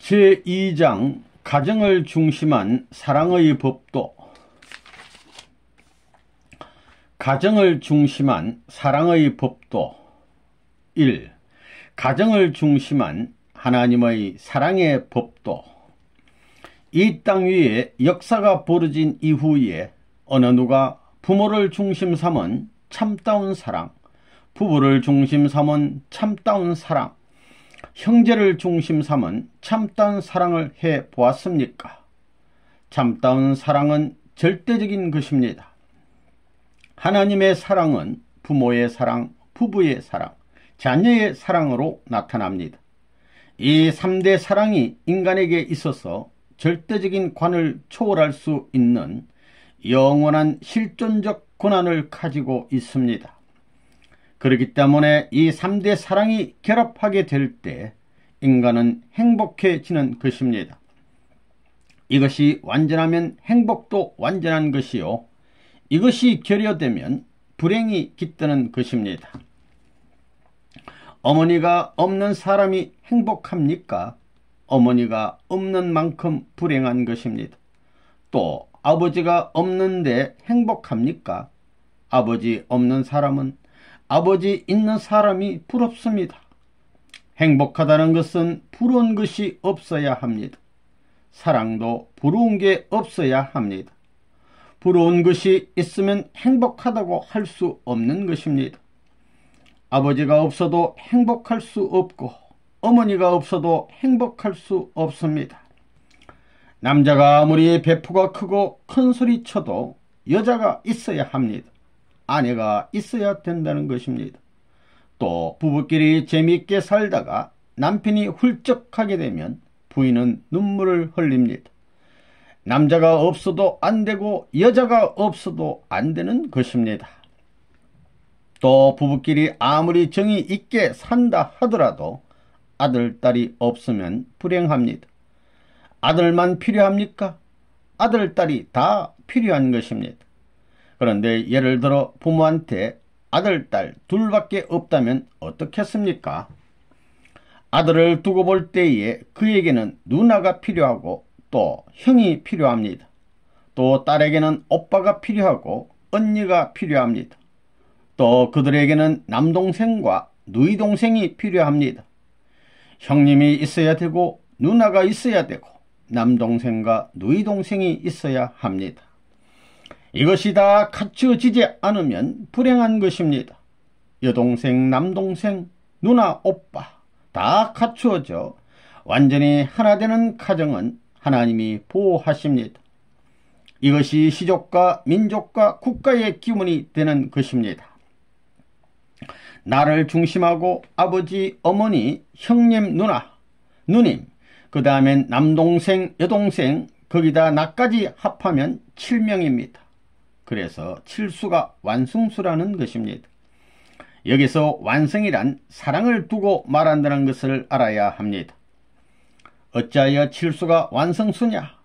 제2장 가정을 중심한 사랑의 법도. 가정을 중심한 사랑의 법도. 1. 가정을 중심한 하나님의 사랑의 법도. 이 땅 위에 역사가 벌어진 이후에 어느 누가 부모를 중심 삼은 참다운 사랑, 부부를 중심 삼은 참다운 사랑, 형제를 중심 삼은 참다운 사랑을 해 보았습니까? 참다운 사랑은 절대적인 것입니다. 하나님의 사랑은 부모의 사랑, 부부의 사랑, 자녀의 사랑으로 나타납니다. 이 3대 사랑이 인간에게 있어서 절대적인 관을 초월할 수 있는 영원한 실존적 권한을 가지고 있습니다. 그렇기 때문에 이 3대 사랑이 결합하게 될 때 인간은 행복해지는 것입니다. 이것이 완전하면 행복도 완전한 것이요, 이것이 결여되면 불행이 깃드는 것입니다. 어머니가 없는 사람이 행복합니까? 어머니가 없는 만큼 불행한 것입니다. 또 아버지가 없는데 행복합니까? 아버지 없는 사람은 아버지 있는 사람이 부럽습니다. 행복하다는 것은 부러운 것이 없어야 합니다. 사랑도 부러운 게 없어야 합니다. 부러운 것이 있으면 행복하다고 할 수 없는 것입니다. 아버지가 없어도 행복할 수 없고 어머니가 없어도 행복할 수 없습니다. 남자가 아무리 배포가 크고 큰 소리 쳐도 여자가 있어야 합니다. 아내가 있어야 된다는 것입니다. 또 부부끼리 재미있게 살다가 남편이 훌쩍하게 되면 부인은 눈물을 흘립니다. 남자가 없어도 안 되고 여자가 없어도 안 되는 것입니다. 또 부부끼리 아무리 정이 있게 산다 하더라도 아들, 딸이 없으면 불행합니다. 아들만 필요합니까? 아들, 딸이 다 필요한 것입니다. 그런데 예를 들어 부모한테 아들, 딸 둘밖에 없다면 어떻겠습니까? 아들을 두고 볼 때에 그에게는 누나가 필요하고 또 형이 필요합니다. 또 딸에게는 오빠가 필요하고 언니가 필요합니다. 또 그들에게는 남동생과 누이동생이 필요합니다. 형님이 있어야 되고 누나가 있어야 되고 남동생과 누이동생이 있어야 합니다. 이것이 다 갖추어지지 않으면 불행한 것입니다. 여동생, 남동생, 누나, 오빠 다 갖추어져 완전히 하나 되는 가정은 하나님이 보호하십니다. 이것이 시족과 민족과 국가의 기본이 되는 것입니다. 나를 중심하고 아버지, 어머니, 형님, 누나, 누님, 그 다음엔 남동생, 여동생, 거기다 나까지 합하면 7명입니다. 그래서 7수가 완성수라는 것입니다. 여기서 완성이란 사랑을 두고 말한다는 것을 알아야 합니다. 어찌하여 7수가 완성수냐?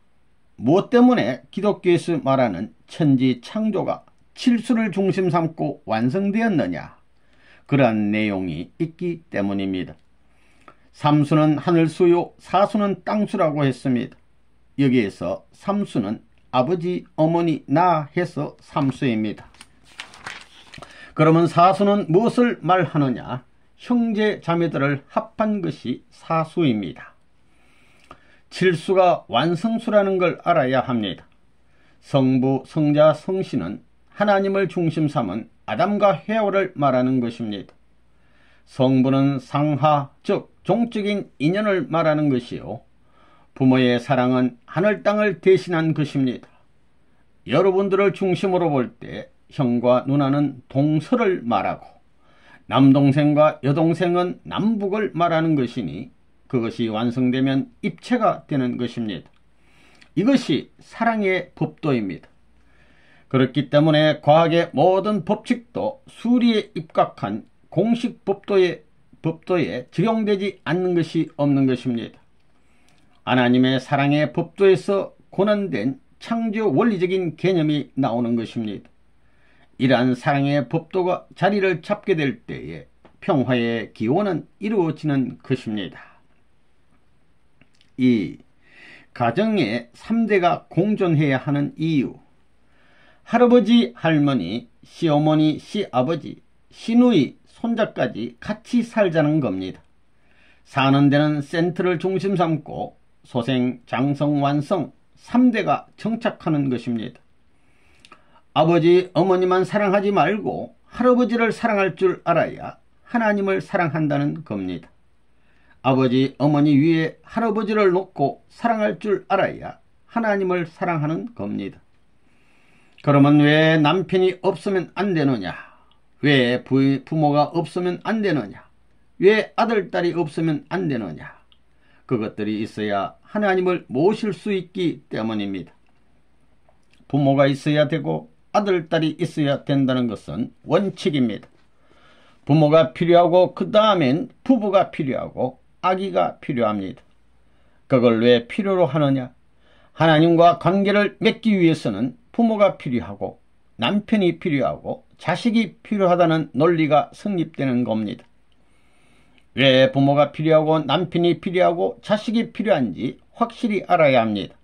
무엇 때문에 기독교에서 말하는 천지 창조가 7수를 중심 삼고 완성되었느냐? 그러한 내용이 있기 때문입니다. 3수는 하늘수요, 4수는 땅수라고 했습니다. 여기에서 3수는 아버지, 어머니, 나 해서 3수입니다. 그러면 4수는 무엇을 말하느냐? 형제, 자매들을 합한 것이 4수입니다. 7수가 완성수라는 걸 알아야 합니다. 성부, 성자, 성신은 하나님을 중심 삼은 아담과 헤와를 말하는 것입니다. 성부는 상하, 즉 종적인 인연을 말하는 것이요, 부모의 사랑은 하늘 땅을 대신한 것입니다. 여러분들을 중심으로 볼 때 형과 누나는 동서를 말하고 남동생과 여동생은 남북을 말하는 것이니 그것이 완성되면 입체가 되는 것입니다. 이것이 사랑의 법도입니다. 그렇기 때문에 과학의 모든 법칙도 수리에 입각한 공식 법도에 적용되지 않는 것이 없는 것입니다. 하나님의 사랑의 법도에서 고난된 창조 원리적인 개념이 나오는 것입니다. 이러한 사랑의 법도가 자리를 잡게 될 때에 평화의 기원은 이루어지는 것입니다. 2. 가정에 3대가 공존해야 하는 이유. 할아버지, 할머니, 시어머니, 시아버지, 시누이, 손자까지 같이 살자는 겁니다. 사는 데는 센터를 중심 삼고 소생, 장성, 완성 3대가 정착하는 것입니다. 아버지, 어머니만 사랑하지 말고 할아버지를 사랑할 줄 알아야 하나님을 사랑한다는 겁니다. 아버지, 어머니 위에 할아버지를 놓고 사랑할 줄 알아야 하나님을 사랑하는 겁니다. 그러면 왜 남편이 없으면 안 되느냐? 왜 부모가 없으면 안 되느냐? 왜 아들, 딸이 없으면 안 되느냐? 그것들이 있어야 하나님을 모실 수 있기 때문입니다. 부모가 있어야 되고 아들, 딸이 있어야 된다는 것은 원칙입니다. 부모가 필요하고 그 다음엔 부부가 필요하고 아기가 필요합니다. 그걸 왜 필요로 하느냐? 하나님과 관계를 맺기 위해서는 부모가 필요하고 남편이 필요하고 자식이 필요하다는 논리가 성립되는 겁니다. 왜 부모가 필요하고 남편이 필요하고 자식이 필요한지 확실히 알아야 합니다.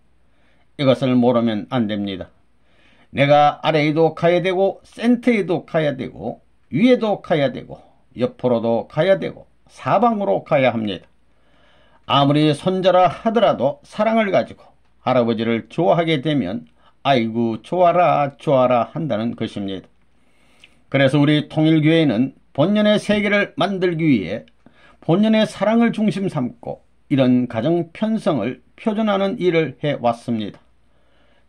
이것을 모르면 안 됩니다. 내가 아래에도 가야 되고 센터에도 가야 되고 위에도 가야 되고 옆으로도 가야 되고 사방으로 가야 합니다. 아무리 손자라 하더라도 사랑을 가지고 할아버지를 좋아하게 되면 아이고 좋아라 좋아라 한다는 것입니다. 그래서 우리 통일교회는 본연의 세계를 만들기 위해 본연의 사랑을 중심 삼고 이런 가정 편성을 표준하는 일을 해왔습니다.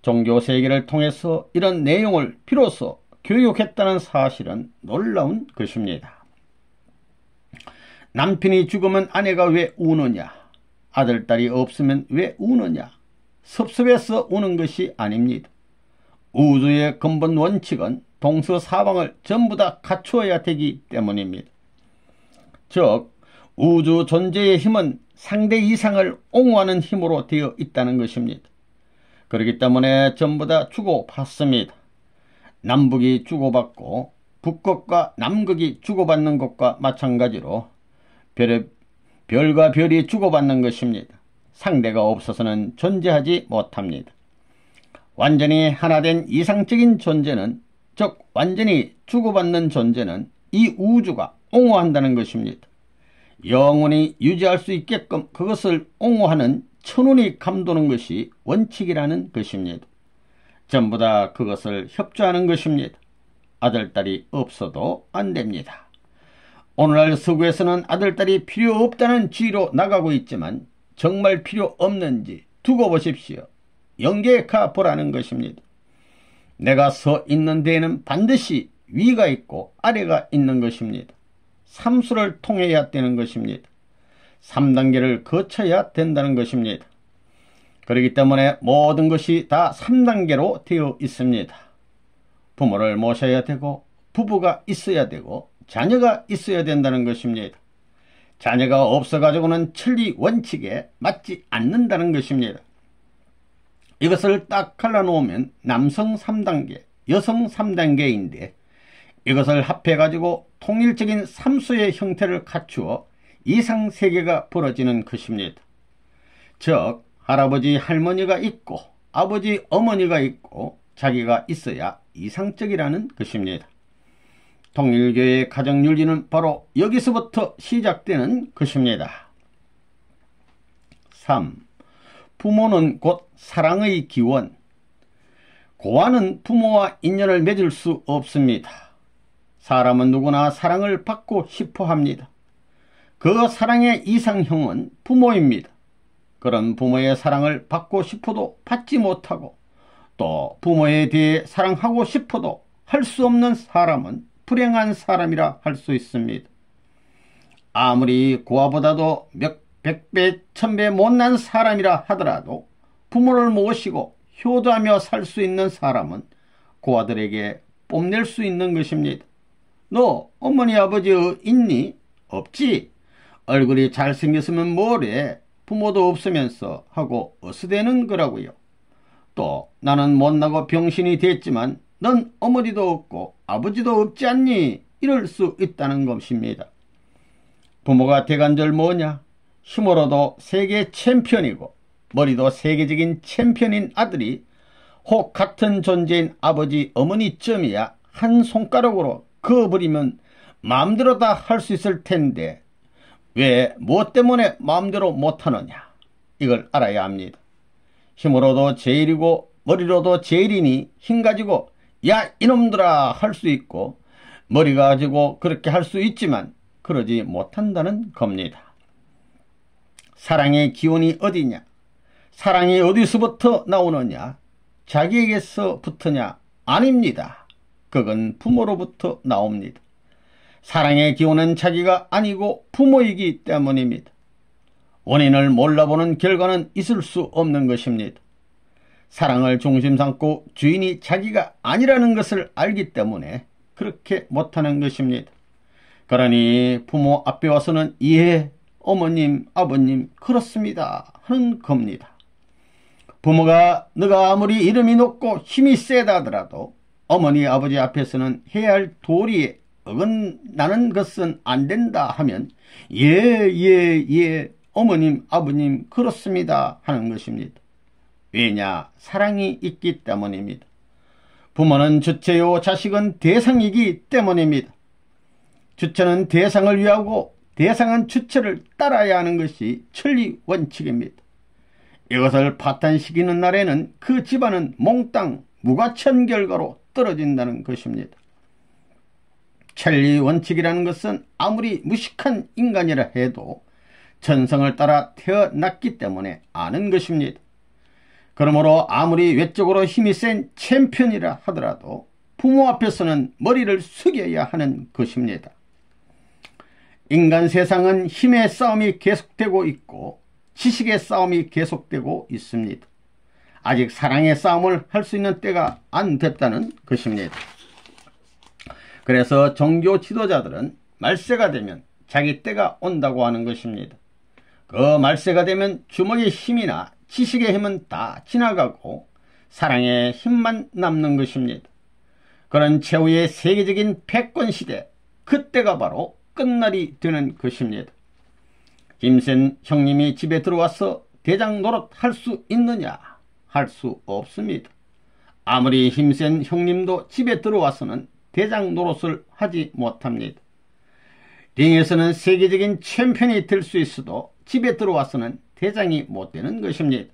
종교 세계를 통해서 이런 내용을 비로소 교육했다는 사실은 놀라운 것입니다. 남편이 죽으면 아내가 왜 우느냐? 아들, 딸이 없으면 왜 우느냐? 섭섭해서 우는 것이 아닙니다. 우주의 근본 원칙은 동서사방을 전부 다 갖추어야 되기 때문입니다. 즉 우주 존재의 힘은 상대 이상을 옹호하는 힘으로 되어 있다는 것입니다. 그렇기 때문에 전부 다 주고받습니다. 남북이 주고받고 북극과 남극이 주고받는 것과 마찬가지로 별과 별이 주고받는 것입니다. 상대가 없어서는 존재하지 못합니다. 완전히 하나된 이상적인 존재는, 즉 완전히 주고받는 존재는 이 우주가 옹호한다는 것입니다. 영원히 유지할 수 있게끔 그것을 옹호하는 천운이 감도는 것이 원칙이라는 것입니다. 전부 다 그것을 협조하는 것입니다. 아들, 딸이 없어도 안 됩니다. 오늘날 서구에서는 아들, 딸이 필요 없다는 주의로 나가고 있지만 정말 필요 없는지 두고 보십시오. 연계가 보라는 것입니다. 내가 서 있는 데에는 반드시 위가 있고 아래가 있는 것입니다. 삼수를 통해야 되는 것입니다. 3단계를 거쳐야 된다는 것입니다. 그렇기 때문에 모든 것이 다 3단계로 되어 있습니다. 부모를 모셔야 되고 부부가 있어야 되고 자녀가 있어야 된다는 것입니다. 자녀가 없어가지고는 천리 원칙에 맞지 않는다는 것입니다. 이것을 딱 갈라놓으면 남성 3단계, 여성 3단계인데 이것을 합해가지고 통일적인 삼수의 형태를 갖추어 이상세계가 벌어지는 것입니다. 즉 할아버지, 할머니가 있고 아버지, 어머니가 있고 자기가 있어야 이상적이라는 것입니다. 통일교의 가정윤리는 바로 여기서부터 시작되는 것입니다. 3. 부모는 곧 사랑의 기원. 고아는 부모와 인연을 맺을 수 없습니다. 사람은 누구나 사랑을 받고 싶어 합니다. 그 사랑의 이상형은 부모입니다. 그런 부모의 사랑을 받고 싶어도 받지 못하고 또 부모에 대해 사랑하고 싶어도 할 수 없는 사람은 불행한 사람이라 할 수 있습니다. 아무리 고아보다도 백배, 천배 못난 사람이라 하더라도 부모를 모시고 효도하며 살 수 있는 사람은 고아들에게 뽐낼 수 있는 것입니다. 너 어머니 아버지 있니? 없지? 얼굴이 잘생겼으면 뭐래? 부모도 없으면서 하고 어스대는 거라고요. 또 나는 못나고 병신이 됐지만 넌 어머니도 없고 아버지도 없지 않니? 이럴 수 있다는 것입니다. 부모가 대간절 뭐냐? 힘으로도 세계 챔피언이고 머리도 세계적인 챔피언인 아들이 혹 같은 존재인 아버지 어머니쯤이야 한 손가락으로 그어버리면 마음대로 다 할 수 있을 텐데 왜 무엇 때문에 마음대로 못하느냐, 이걸 알아야 합니다. 힘으로도 제일이고 머리로도 제일이니 힘 가지고 야 이놈들아 할 수 있고 머리 가지고 그렇게 할 수 있지만 그러지 못한다는 겁니다. 사랑의 기원이 어디냐? 사랑이 어디서부터 나오느냐? 자기에게서 붙으냐? 아닙니다. 그건 부모로부터 나옵니다. 사랑의 기원은 자기가 아니고 부모이기 때문입니다. 원인을 몰라보는 결과는 있을 수 없는 것입니다. 사랑을 중심 삼고 주인이 자기가 아니라는 것을 알기 때문에 그렇게 못하는 것입니다. 그러니 부모 앞에 와서는 예, 어머님, 아버님 그렇습니다 하는 겁니다. 부모가 너가 아무리 이름이 높고 힘이 세다 하더라도 어머니, 아버지 앞에서는 해야 할 도리에 어긋나는 것은 안 된다 하면 예, 어머님, 아버님 그렇습니다 하는 것입니다. 왜냐? 사랑이 있기 때문입니다. 부모는 주체요, 자식은 대상이기 때문입니다. 주체는 대상을 위하고 대상은 주체를 따라야 하는 것이 천리 원칙입니다. 이것을 파탄시키는 날에는 그 집안은 몽땅 무과천 결과로 떨어진다는 것입니다. 천리 원칙이라는 것은 아무리 무식한 인간이라 해도 천성을 따라 태어났기 때문에 아는 것입니다. 그러므로 아무리 외적으로 힘이 센 챔피언이라 하더라도 부모 앞에서는 머리를 숙여야 하는 것입니다. 인간 세상은 힘의 싸움이 계속되고 있고 지식의 싸움이 계속되고 있습니다. 아직 사랑의 싸움을 할 수 있는 때가 안 됐다는 것입니다. 그래서 종교 지도자들은 말세가 되면 자기 때가 온다고 하는 것입니다. 그 말세가 되면 주먹의 힘이나 지식의 힘은 다 지나가고 사랑의 힘만 남는 것입니다. 그런 최후의 세계적인 패권시대, 그때가 바로 끝날이 되는 것입니다. 힘센 형님이 집에 들어와서 대장 노릇 할 수 있느냐? 할 수 없습니다. 아무리 힘센 형님도 집에 들어와서는 대장 노릇을 하지 못합니다. 링에서는 세계적인 챔피언이 될 수 있어도 집에 들어와서는 대장이 못 되는 것입니다.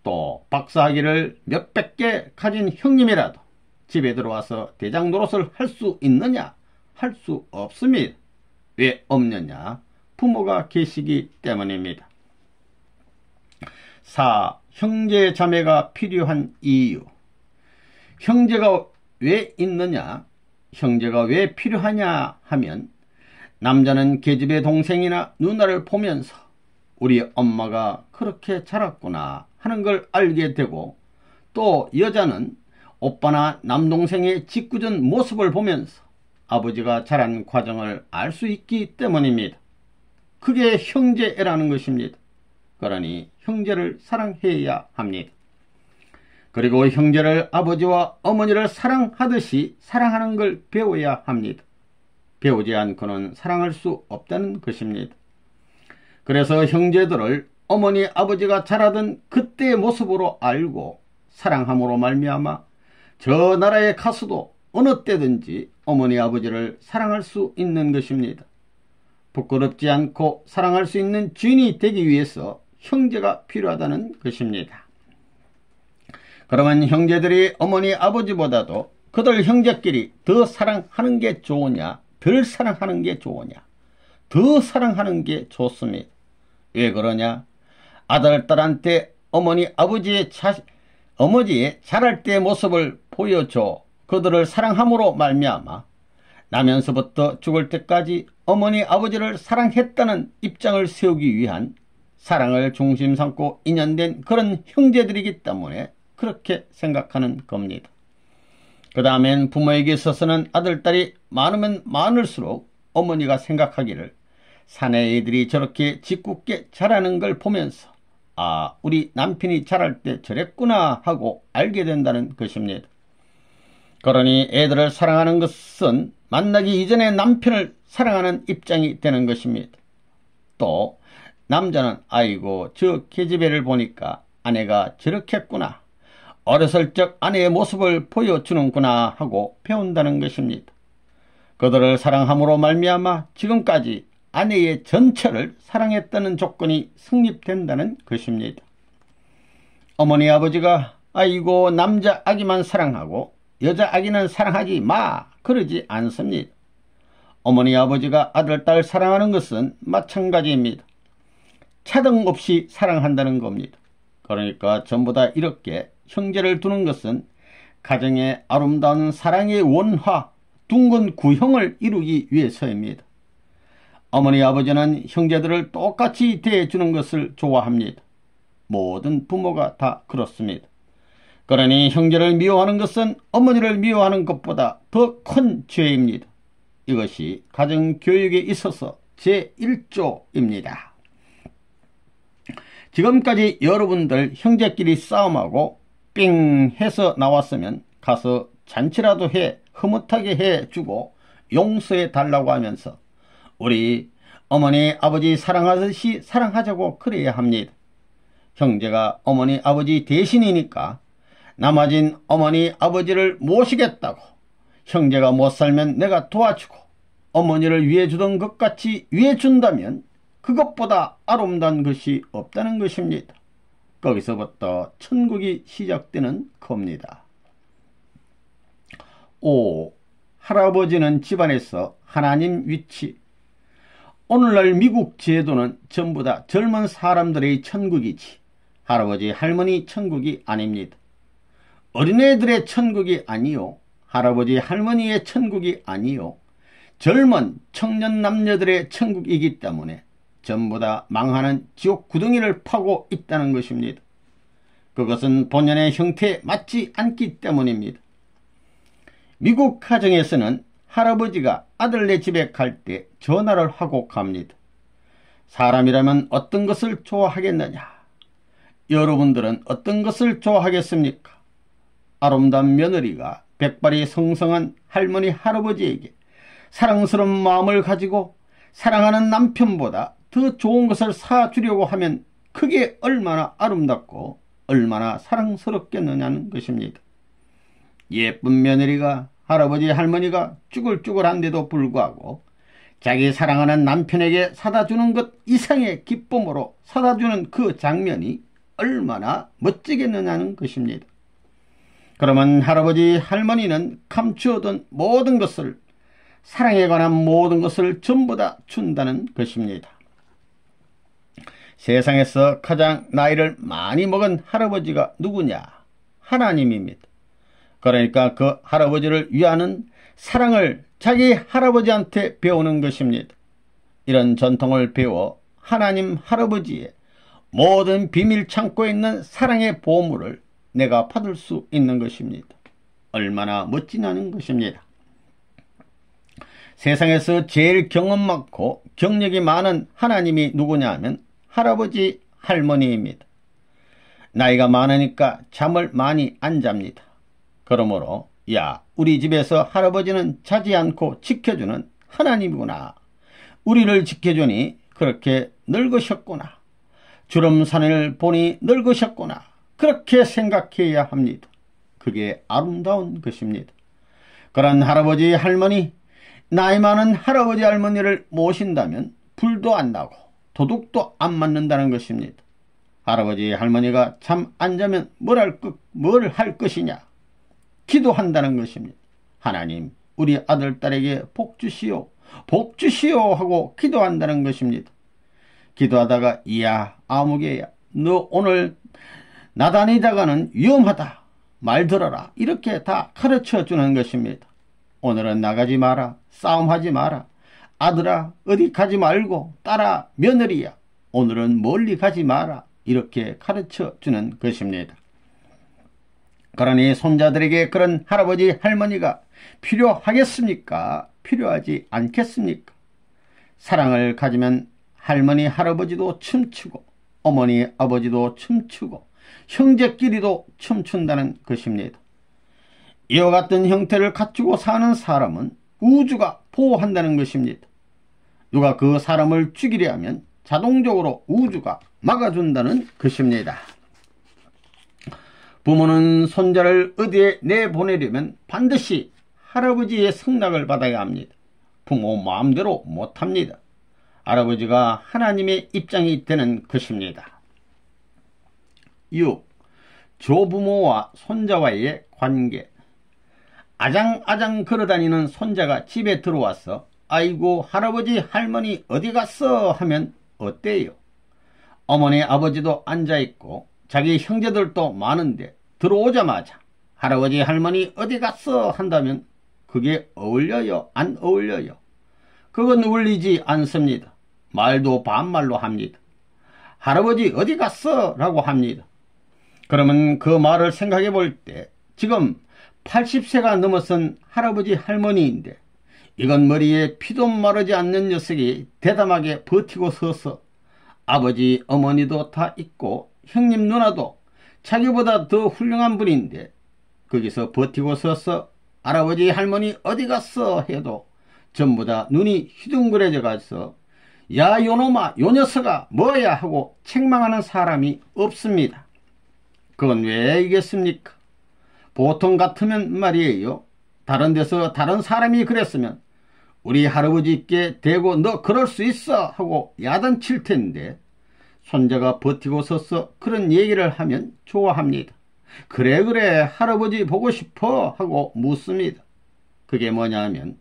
또 박사학위를 몇백 개 가진 형님이라도 집에 들어와서 대장 노릇을 할 수 있느냐? 할 수 없습니다. 왜 없느냐? 부모가 계시기 때문입니다. 4. 형제 자매가 필요한 이유. 형제가 왜 있느냐? 형제가 왜 필요하냐 하면 남자는 계집의 동생이나 누나를 보면서 우리 엄마가 그렇게 자랐구나 하는 걸 알게 되고, 또 여자는 오빠나 남동생의 짓궂은 모습을 보면서 아버지가 자란 과정을 알 수 있기 때문입니다. 그게 형제애라는 것입니다. 그러니 형제를 사랑해야 합니다. 그리고 형제를 아버지와 어머니를 사랑하듯이 사랑하는 걸 배워야 합니다. 배우지 않고는 사랑할 수 없다는 것입니다. 그래서 형제들을 어머니, 아버지가 자라던 그때의 모습으로 알고 사랑함으로 말미암아 저 나라에 가서도 어느 때든지 어머니, 아버지를 사랑할 수 있는 것입니다. 부끄럽지 않고 사랑할 수 있는 주인이 되기 위해서 형제가 필요하다는 것입니다. 그러면 형제들이 어머니, 아버지보다도 그들 형제끼리 더 사랑하는 게 좋으냐, 덜 사랑하는 게 좋으냐? 더 사랑하는 게 좋습니다. 왜 그러냐? 아들, 딸한테 어머니, 아버지의 자랄 때의 모습을 보여줘 그들을 사랑함으로 말미암아 나면서부터 죽을 때까지 어머니, 아버지를 사랑했다는 입장을 세우기 위한 사랑을 중심 삼고 인연된 그런 형제들이기 때문에 그렇게 생각하는 겁니다. 그 다음엔 부모에게 있어서는 아들, 딸이 많으면 많을수록 어머니가 생각하기를 사내 애들이 저렇게 짓궂게 자라는 걸 보면서 아, 우리 남편이 자랄 때 저랬구나 하고 알게 된다는 것입니다. 그러니 애들을 사랑하는 것은 만나기 이전에 남편을 사랑하는 입장이 되는 것입니다. 또 남자는 아이고 저 계집애를 보니까 아내가 저렇겠구나. 어렸을 적 아내의 모습을 보여주는구나 하고 배운다는 것입니다. 그들을 사랑함으로 말미암아 지금까지 아내의 전처를 사랑했다는 조건이 성립된다는 것입니다. 어머니 아버지가 아이고 남자 아기만 사랑하고 여자 아기는 사랑하지 마 그러지 않습니다. 어머니 아버지가 아들 딸 사랑하는 것은 마찬가지입니다. 차등 없이 사랑한다는 겁니다. 그러니까 전부 다 이렇게 형제를 두는 것은 가정의 아름다운 사랑의 원화 둥근 구형을 이루기 위해서입니다. 어머니 아버지는 형제들을 똑같이 대해주는 것을 좋아합니다. 모든 부모가 다 그렇습니다. 그러니 형제를 미워하는 것은 어머니를 미워하는 것보다 더 큰 죄입니다. 이것이 가정교육에 있어서 제1조입니다. 지금까지 여러분들 형제끼리 싸움하고 삥 해서 나왔으면 가서 잔치라도 해 흐뭇하게 해주고 용서해 달라고 하면서 우리 어머니 아버지 사랑하듯이 사랑하자고 그래야 합니다. 형제가 어머니 아버지 대신이니까 남아진 어머니 아버지를 모시겠다고 형제가 못 살면 내가 도와주고 어머니를 위해 주던 것 같이 위해 준다면 그것보다 아름다운 것이 없다는 것입니다. 거기서부터 천국이 시작되는 겁니다. 5. 할아버지는 집안에서 하나님 위치. 오늘날 미국 제도는 전부 다 젊은 사람들의 천국이지 할아버지 할머니 천국이 아닙니다. 어린애들의 천국이 아니요 할아버지 할머니의 천국이 아니요 젊은 청년 남녀들의 천국이기 때문에 전부 다 망하는 지옥 구덩이를 파고 있다는 것입니다. 그것은 본연의 형태에 맞지 않기 때문입니다. 미국 가정에서는 할아버지가 아들네 집에 갈 때 전화를 하고 갑니다. 사람이라면 어떤 것을 좋아하겠느냐? 여러분들은 어떤 것을 좋아하겠습니까? 아름다운 며느리가 백발이 성성한 할머니 할아버지에게 사랑스러운 마음을 가지고 사랑하는 남편보다 더 좋은 것을 사주려고 하면 그게 얼마나 아름답고 얼마나 사랑스럽겠느냐는 것입니다. 예쁜 며느리가 할아버지 할머니가 쭈글쭈글한데도 불구하고 자기 사랑하는 남편에게 사다주는 것 이상의 기쁨으로 사다주는 그 장면이 얼마나 멋지겠느냐는 것입니다. 그러면 할아버지 할머니는 감추어둔 모든 것을 사랑에 관한 모든 것을 전부 다 준다는 것입니다. 세상에서 가장 나이를 많이 먹은 할아버지가 누구냐? 하나님입니다. 그러니까 그 할아버지를 위하는 사랑을 자기 할아버지한테 배우는 것입니다. 이런 전통을 배워 하나님 할아버지의 모든 비밀 창고에 있는 사랑의 보물을 내가 받을 수 있는 것입니다. 얼마나 멋지냐는 것입니다. 세상에서 제일 경험 많고 경력이 많은 하나님이 누구냐 하면 할아버지 할머니입니다. 나이가 많으니까 잠을 많이 안 잡니다. 그러므로 야 우리 집에서 할아버지는 자지 않고 지켜주는 하나님이구나. 우리를 지켜주니 그렇게 늙으셨구나. 주름산을 보니 늙으셨구나. 그렇게 생각해야 합니다. 그게 아름다운 것입니다. 그런 할아버지 할머니 나이 많은 할아버지 할머니를 모신다면 불도 안 나고 도둑도 안 맞는다는 것입니다. 할아버지 할머니가 잠 안 자면 뭘 할 것이냐? 기도한다는 것입니다. 하나님 우리 아들 딸에게 복 주시오 복 주시오 하고 기도한다는 것입니다. 기도하다가 이야 아무개야 너 오늘 나다니다가는 위험하다 말 들어라 이렇게 다 가르쳐 주는 것입니다. 오늘은 나가지 마라 싸움하지 마라 아들아 어디 가지 말고 딸아 며느리야 오늘은 멀리 가지 마라 이렇게 가르쳐 주는 것입니다. 그러니 손자들에게 그런 할아버지 할머니가 필요하겠습니까? 필요하지 않겠습니까? 사랑을 가지면 할머니 할아버지도 춤추고 어머니 아버지도 춤추고 형제끼리도 춤춘다는 것입니다. 이와 같은 형태를 갖추고 사는 사람은 우주가 보호한다는 것입니다. 누가 그 사람을 죽이려 하면 자동적으로 우주가 막아준다는 것입니다. 부모는 손자를 어디에 내보내려면 반드시 할아버지의 승낙을 받아야 합니다. 부모 마음대로 못합니다. 할아버지가 하나님의 입장이 되는 것입니다. 6. 조부모와 손자와의 관계. 아장아장 걸어다니는 손자가 집에 들어와서 아이고 할아버지 할머니 어디 갔어 하면 어때요? 어머니 아버지도 앉아있고 자기 형제들도 많은데 들어오자마자 할아버지 할머니 어디 갔어 한다면 그게 어울려요? 안 어울려요? 그건 어울리지 않습니다. 말도 반말로 합니다. 할아버지 어디 갔어? 라고 합니다. 그러면 그 말을 생각해 볼 때 지금 80세가 넘어선 할아버지 할머니인데 이건 머리에 피도 마르지 않는 녀석이 대담하게 버티고 서서 아버지 어머니도 다 있고 형님 누나도 자기보다 더 훌륭한 분인데 거기서 버티고 서서 할아버지 할머니 어디 갔어 해도 전부 다 눈이 휘둥그레져 가서 야 요놈아 요 녀석아 뭐야 하고 책망하는 사람이 없습니다. 그건 왜이겠습니까? 보통 같으면 말이에요. 다른 데서 다른 사람이 그랬으면 우리 할아버지께 대고 너 그럴 수 있어 하고 야단칠 텐데 손자가 버티고 서서 그런 얘기를 하면 좋아합니다. 그래 할아버지 보고 싶어 하고 묻습니다. 그게 뭐냐 하면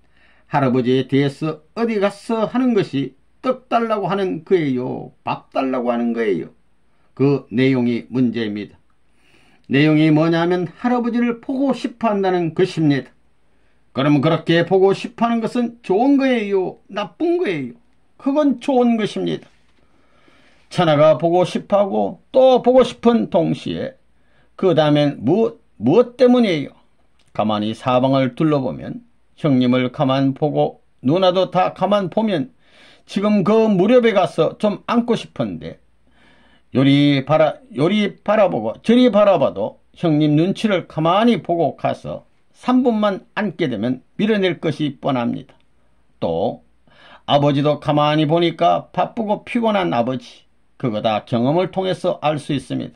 할아버지에 대해서 어디 갔어 하는 것이 떡 달라고 하는 거예요. 밥 달라고 하는 거예요. 그 내용이 문제입니다. 내용이 뭐냐 하면 할아버지를 보고 싶어 한다는 것입니다. 그러면 그렇게 보고 싶어 하는 것은 좋은 거예요? 나쁜 거예요? 그건 좋은 것입니다. 천하가 보고 싶어 하고 또 보고 싶은 동시에 그 다음엔 무엇 때문이에요? 가만히 사방을 둘러보면 형님을 가만 보고 누나도 다 가만 보면 지금 그 무렵에 가서 좀 안고 싶은데 요리 바라보고 저리 바라봐도 형님 눈치를 가만히 보고 가서 3분만 앉게 되면 밀어낼 것이 뻔합니다. 또 아버지도 가만히 보니까 바쁘고 피곤한 아버지, 그거 다 경험을 통해서 알 수 있습니다.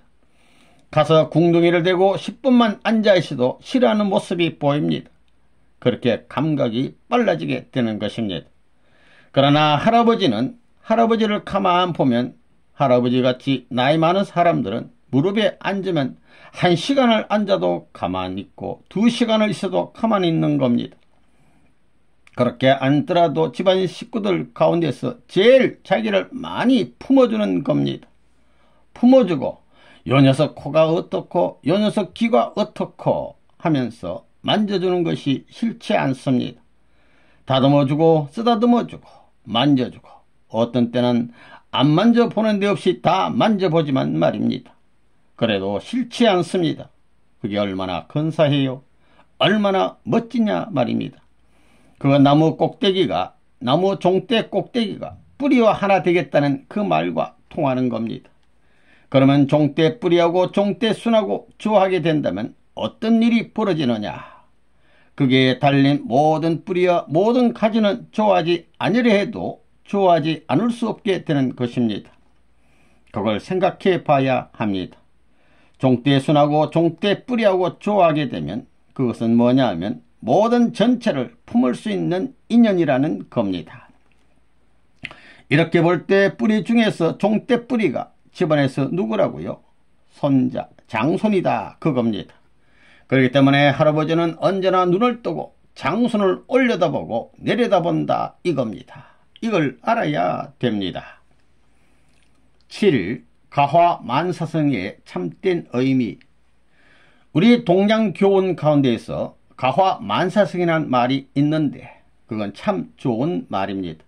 가서 궁둥이를 대고 10분만 앉아있어도 싫어하는 모습이 보입니다. 그렇게 감각이 빨라지게 되는 것입니다. 그러나 할아버지를 가만 보면 할아버지같이 나이 많은 사람들은 무릎에 앉으면 1시간을 앉아도 가만히 있고 2시간을 있어도 가만히 있는 겁니다. 그렇게 앉더라도 집안 식구들 가운데서 제일 자기를 많이 품어주는 겁니다. 품어주고 요 녀석 코가 어떻고 요 녀석 귀가 어떻고 하면서 만져주는 것이 싫지 않습니다. 다듬어주고 쓰다듬어주고 만져주고 어떤 때는 안 만져보는 데 없이 다 만져보지만 말입니다. 그래도 싫지 않습니다. 그게 얼마나 근사해요. 얼마나 멋지냐 말입니다. 그 나무 종대 꼭대기가 뿌리와 하나 되겠다는 그 말과 통하는 겁니다. 그러면 종대 뿌리하고 종대 순하고 좋아하게 된다면 어떤 일이 벌어지느냐? 그게 달린 모든 뿌리와 모든 가지는 좋아하지 아니려 해도 좋아하지 않을 수 없게 되는 것입니다. 그걸 생각해 봐야 합니다. 종대 순하고 종대 뿌리하고 좋아하게 되면 그것은 뭐냐 하면 모든 전체를 품을 수 있는 인연이라는 겁니다. 이렇게 볼 때 뿌리 중에서 종대 뿌리가 집안에서 누구라고요? 손자, 장손이다 그겁니다. 그렇기 때문에 할아버지는 언제나 눈을 뜨고 장손을 올려다보고 내려다본다 이겁니다. 이걸 알아야 됩니다. 7. 가화만사성의 참된 의미. 우리 동양 교훈 가운데에서 가화만사성이라는 말이 있는데 그건 참 좋은 말입니다.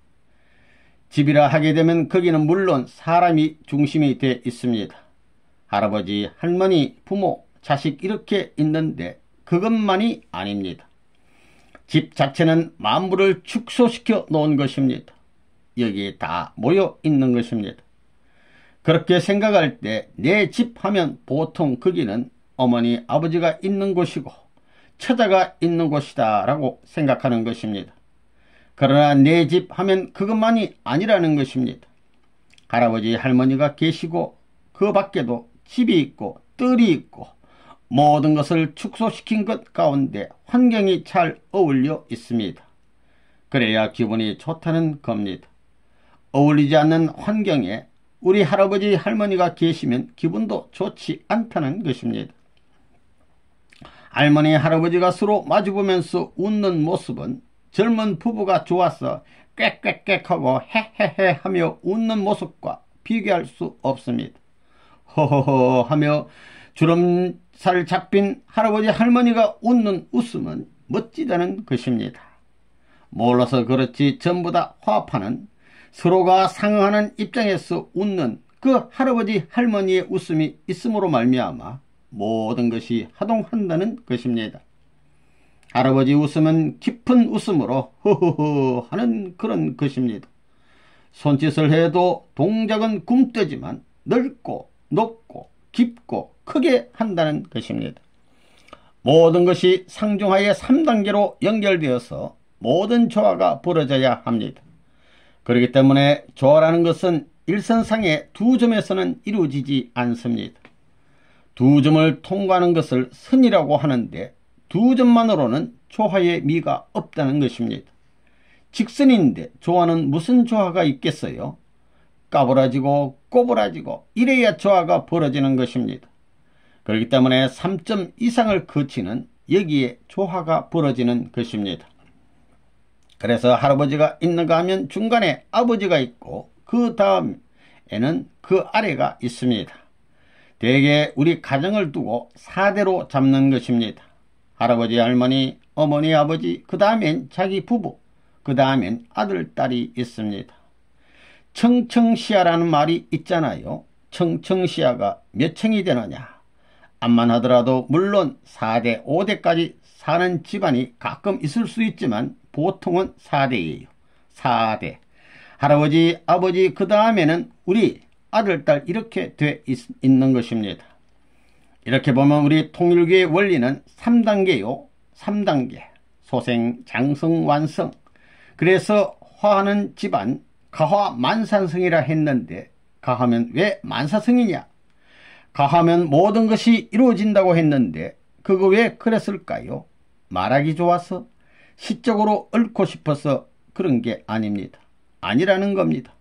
집이라 하게 되면 거기는 물론 사람이 중심이 되어 있습니다. 할아버지, 할머니, 부모, 자식 이렇게 있는데 그것만이 아닙니다. 집 자체는 만물을 축소시켜 놓은 것입니다. 여기에 다 모여 있는 것입니다. 그렇게 생각할 때 내 집 하면 보통 거기는 어머니, 아버지가 있는 곳이고 처자가 있는 곳이다 라고 생각하는 것입니다. 그러나 내 집 하면 그것만이 아니라는 것입니다. 할아버지 할머니가 계시고 그 밖에도 집이 있고 뜰이 있고 모든 것을 축소시킨 것 가운데 환경이 잘 어울려 있습니다. 그래야 기분이 좋다는 겁니다. 어울리지 않는 환경에 우리 할아버지 할머니가 계시면 기분도 좋지 않다는 것입니다. 할머니 할아버지가 서로 마주보면서 웃는 모습은 젊은 부부가 좋아서 꽥꽥꽥하고 헤헤헤 하며 웃는 모습과 비교할 수 없습니다. 허허허 하며 주름살 잡힌 할아버지 할머니가 웃는 웃음은 멋지다는 것입니다. 몰라서 그렇지 전부 다 화합하는, 서로가 상응하는 입장에서 웃는 그 할아버지 할머니의 웃음이 있음으로 말미암아 모든 것이 하동한다는 것입니다. 할아버지 웃음은 깊은 웃음으로 허허허 하는 그런 것입니다. 손짓을 해도 동작은 굼뜨지만 넓고 높고 깊고 크게 한다는 것입니다. 모든 것이 상중하의 3단계로 연결되어서 모든 조화가 벌어져야 합니다. 그렇기 때문에 조화라는 것은 일선상의 두 점에서는 이루어지지 않습니다. 두 점을 통과하는 것을 선이라고 하는데 두 점만으로는 조화의 미가 없다는 것입니다. 직선인데 조화는 무슨 조화가 있겠어요? 까불어지고 꼬부라지고 이래야 조화가 벌어지는 것입니다. 그렇기 때문에 3점 이상을 거치는 여기에 조화가 벌어지는 것입니다. 그래서 할아버지가 있는가 하면 중간에 아버지가 있고 그 다음에는 그 아래가 있습니다. 대개 우리 가정을 두고 4대로 잡는 것입니다. 할아버지, 할머니, 어머니, 아버지, 그 다음엔 자기 부부, 그 다음엔 아들, 딸이 있습니다. 청청시야라는 말이 있잖아요. 청청시야가 몇 층이 되느냐. 암만 하더라도 물론 4대, 5대까지 사는 집안이 가끔 있을 수 있지만 보통은 4대예요. 4대. 할아버지, 아버지, 그 다음에는 우리 아들, 딸 이렇게 돼 있는 것입니다. 이렇게 보면 우리 통일교의 원리는 3단계요. 3단계. 소생, 장성, 완성. 그래서 화하는 집안, 가화만산성이라 했는데 가하면 왜 만사성이냐? 가하면 모든 것이 이루어진다고 했는데 그거 왜 그랬을까요? 말하기 좋아서? 시적으로 얽고 싶어서 그런 게 아닙니다. 아니라는 겁니다.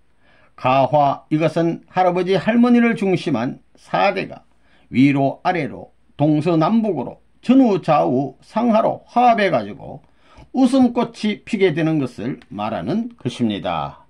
가화, 이것은 할아버지 할머니를 중심한 4대가 위로 아래로 동서남북으로 전후 좌우 상하로 화합해 가지고 웃음꽃이 피게 되는 것을 말하는 것입니다.